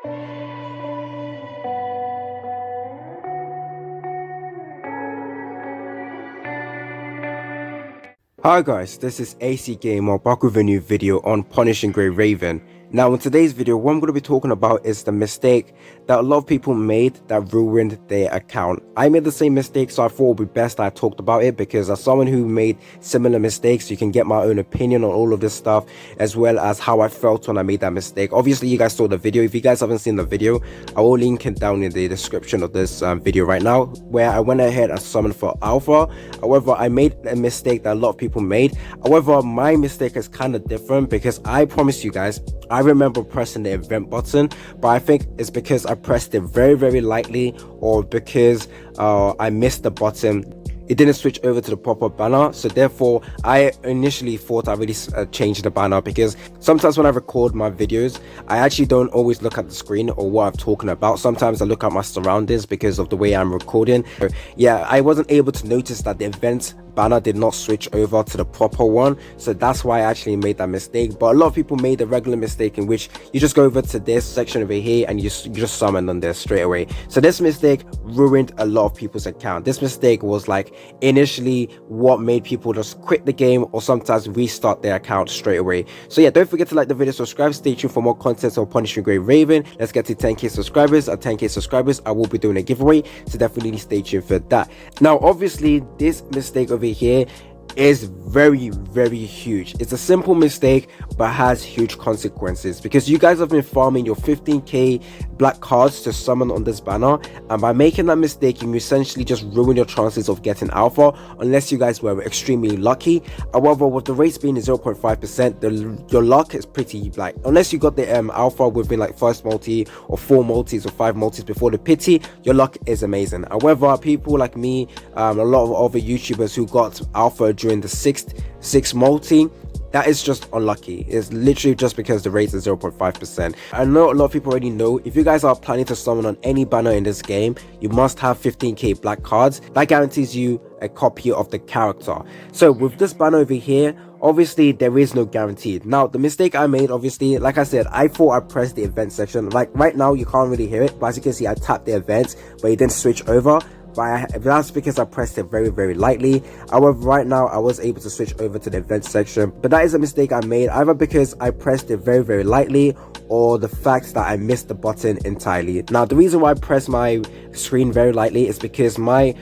Hi guys, this is AC Gamer back with a new video on Punishing Grey Raven. Now in today's video, what I'm going to be talking about is the mistake that a lot of people made that ruined their account. I made the same mistake, so I thought it would be best I talked about it, because as someone who made similar mistakes, you can get my own opinion on all of this stuff, as well as how I felt when I made that mistake. Obviously you guys saw the video. If you guys haven't seen the video, I will link it down in the description of this video right now, where I went ahead and summoned for alpha. However, I made a mistake that a lot of people made. However, my mistake is kind of different, because I promise you guys, I remember pressing the event button, but I think it's because I pressed it very lightly, or because I missed the button. It didn't switch over to the proper banner, so therefore I initially thought I really changed the banner, because sometimes when I record my videos, I actually don't always look at the screen or what I'm talking about. Sometimes I look at my surroundings because of the way I'm recording. So, yeah, I wasn't able to notice that the event banner did not switch over to the proper one, so that's why I actually made that mistake. But a lot of people made the regular mistake in which you just go over to this section over here and you just summon on there straight away. So this mistake ruined a lot of people's account. This mistake was like initially what made people just quit the game, or sometimes restart their account straight away. So yeah, don't forget to like the video, subscribe, stay tuned for more content on Punishing Grey Raven. Let's get to 10k subscribers. At 10k subscribers, I will be doing a giveaway, so definitely stay tuned for that. Now obviously this mistake over here is very huge. It's a simple mistake but has huge consequences, because you guys have been farming your 15k black cards to summon on this banner, and by making that mistake you essentially just ruin your chances of getting alpha, unless you guys were extremely lucky. However, with the rates being 0.5%, your luck is pretty, like, unless you got the alpha within like first multi or 4 multis or 5 multis before the pity, your luck is amazing. However, people like me, a lot of other YouTubers who got alpha during the sixth multi, that is just unlucky. It's literally just because the rate is 0.5%. I know a lot of people already know, if you guys are planning to summon on any banner in this game, you must have 15k black cards. That guarantees you a copy of the character. So with this banner over here, obviously there is no guarantee. Now the mistake I made, obviously, like I said, I thought I pressed the event section. Like right now you can't really hear it, but as you can see I tapped the event, but it didn't switch over. But that's because I pressed it very lightly. However, right now I was able to switch over to the event section, but that is a mistake I made, either because I pressed it very lightly, or the fact that I missed the button entirely. Now the reason why I press my screen very lightly is because my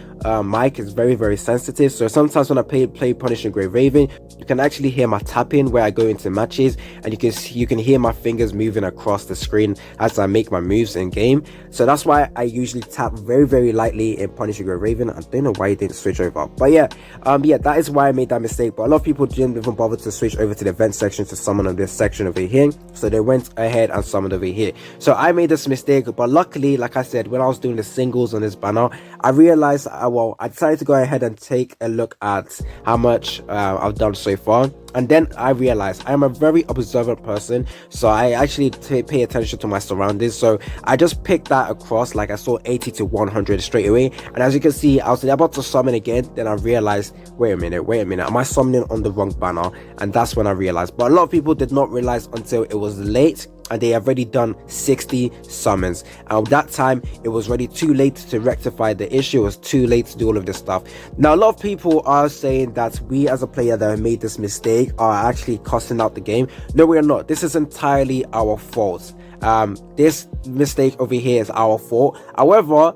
mic is very sensitive, so sometimes when I play Punishing Grey Raven, you can actually hear my tapping where I go into matches, and you can hear my fingers moving across the screen as I make my moves in game. So that's why I usually tap very lightly in Punishing Grey Raven. I don't know why it didn't switch over, but yeah, that is why I made that mistake. But a lot of people didn't even bother to switch over to the event section to summon on this section over here, so they went ahead and summoned over here. So I made this mistake, but luckily, like I said, when I was doing the singles on this banner, I realized I decided to go ahead and take a look at how much I've done so far, and then I realized I am a very observant person, so I actually pay attention to my surroundings. So I just picked that across, like I saw 80 to 100 straight away, and as you can see, I was about to summon again. Then I realized, wait a minute, am I summoning on the wrong banner? And that's when I realized. But a lot of people did not realize until it was late, and they have already done 60 summons, and at that time it was already too late to rectify the issue. It was too late to do all of this stuff. Now a lot of people are saying that we as a player that have made this mistake are actually costing out the game. No, we are not. This is entirely our fault. This mistake over here is our fault. However,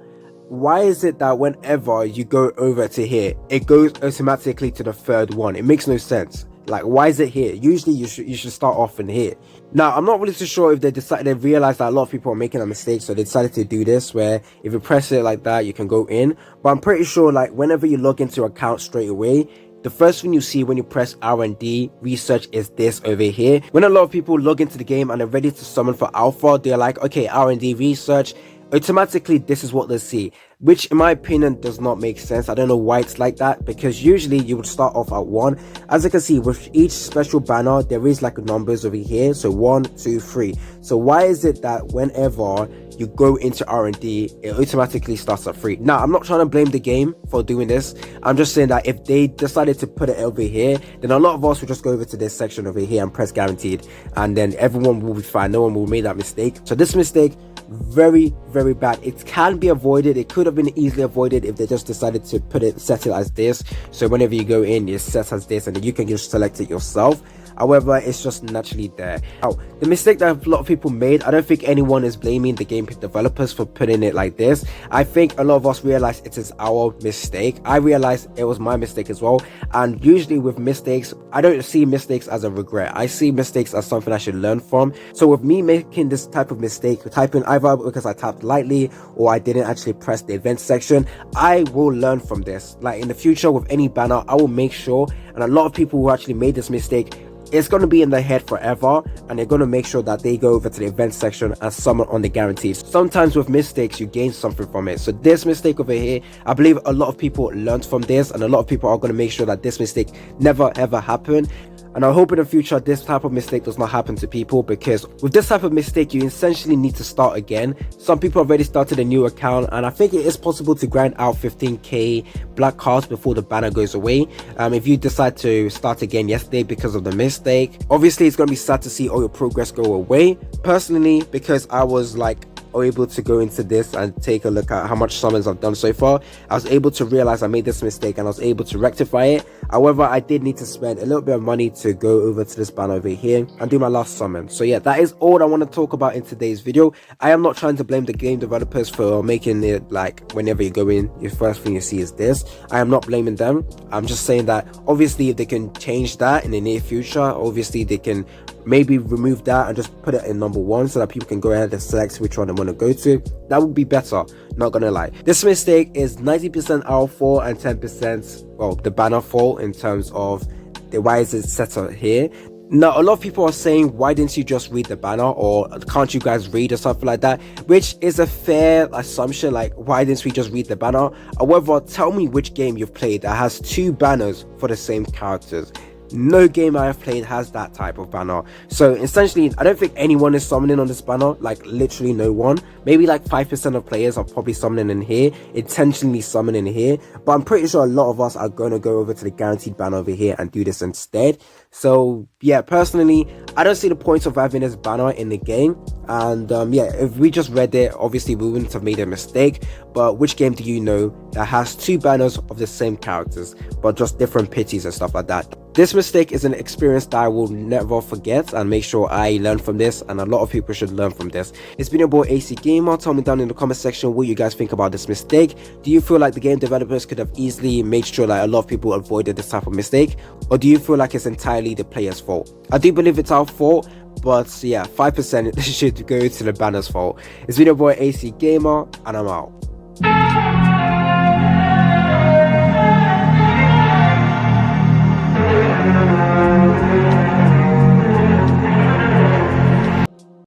why is it that whenever you go over to here, it goes automatically to the third one? It makes no sense. Like, why is it here? Usually you should start off in here. Now I'm not really too sure if they realized that a lot of people are making a mistake, so they decided to do this, where if you press it like that you can go in. But I'm pretty sure, like, whenever you log into your account straight away, the first thing you see when you press R&D research is this over here. When a lot of people log into the game and they're ready to summon for alpha, they're like, okay, R&D research, automatically this is what they see, which in my opinion does not make sense. I don't know why it's like that, because usually you would start off at 1. As you can see, with each special banner there is like numbers over here, so 1, 2, 3. So why is it that whenever you go into R&D it automatically starts at 3? Now, I'm not trying to blame the game for doing this. I'm just saying that if they decided to put it over here, then a lot of us would just go over to this section over here and press guaranteed, and then everyone will be fine. No one will make that mistake. So this mistake, very bad. It can be avoided. It could have been easily avoided if they just decided to set it as this. So whenever you go in, it's set as this, and then you can just select it yourself. However, it's just naturally there. Now, the mistake that a lot of people made, I don't think anyone is blaming the game developers for putting it like this. I think a lot of us realize it is our mistake. I realized it was my mistake as well. And usually with mistakes, I don't see mistakes as a regret. I see mistakes as something I should learn from. So with me making this type of mistake, typing either because I tapped lightly or I didn't actually press the event section, I will learn from this. Like in the future with any banner, I will make sure, and a lot of people who actually made this mistake, it's going to be in their head forever, and they're going to make sure that they go over to the event section and summon on the guarantees. Sometimes with mistakes you gain something from it. So this mistake over here, I believe a lot of people learned from this, and a lot of people are going to make sure that this mistake never ever happen. And I hope in the future this type of mistake does not happen to people, because with this type of mistake you essentially need to start again. Some people already started a new account, and I think it is possible to grind out 15k black cards before the banner goes away. If you decide to start again yesterday because of the mistake, obviously it's going to be sad to see all your progress go away. Personally, because I was like able to go into this and take a look at how much summons I've done so far, I was able to realize I made this mistake and I was able to rectify it. However, I did need to spend a little bit of money to go over to this banner over here and do my last summon. So yeah, that is all I want to talk about in today's video. I am not trying to blame the game developers for making it like whenever you go in, your first thing you see is this. I am not blaming them. I'm just saying that obviously if they can change that in the near future, obviously they can maybe remove that and just put it in number 1 so that people can go ahead and select which one they want to go to. That would be better, not gonna lie. This mistake is 90% our fault and 10%, well, the banner fault in terms of the why is it set up here. Now, a lot of people are saying, why didn't you just read the banner, or can't you guys read, or something like that, which is a fair assumption. Like, why didn't we just read the banner? However, tell me which game you've played that has 2 banners for the same characters. No game I have played has that type of banner. So essentially, I don't think anyone is summoning on this banner, like literally no one. Maybe like 5% of players are probably summoning in here, intentionally summoning here, but I'm pretty sure a lot of us are going to go over to the guaranteed banner over here and do this instead. So yeah, personally, I don't see the point of having this banner in the game. And yeah, if we just read it, obviously we wouldn't have made a mistake. But which game do you know that has 2 banners of the same characters but just different pities and stuff like that? This mistake is an experience that I will never forget, and make sure I learn from this, and a lot of people should learn from this. It's been your boy AC Gamer. Tell me down in the comment section what you guys think about this mistake. Do you feel like the game developers could have easily made sure that a lot of people avoided this type of mistake, or do you feel like it's entirely the player's fault? I do believe it's our fault, but yeah, 5% should go to the banner's fault. It's been your boy AC Gamer, and I'm out.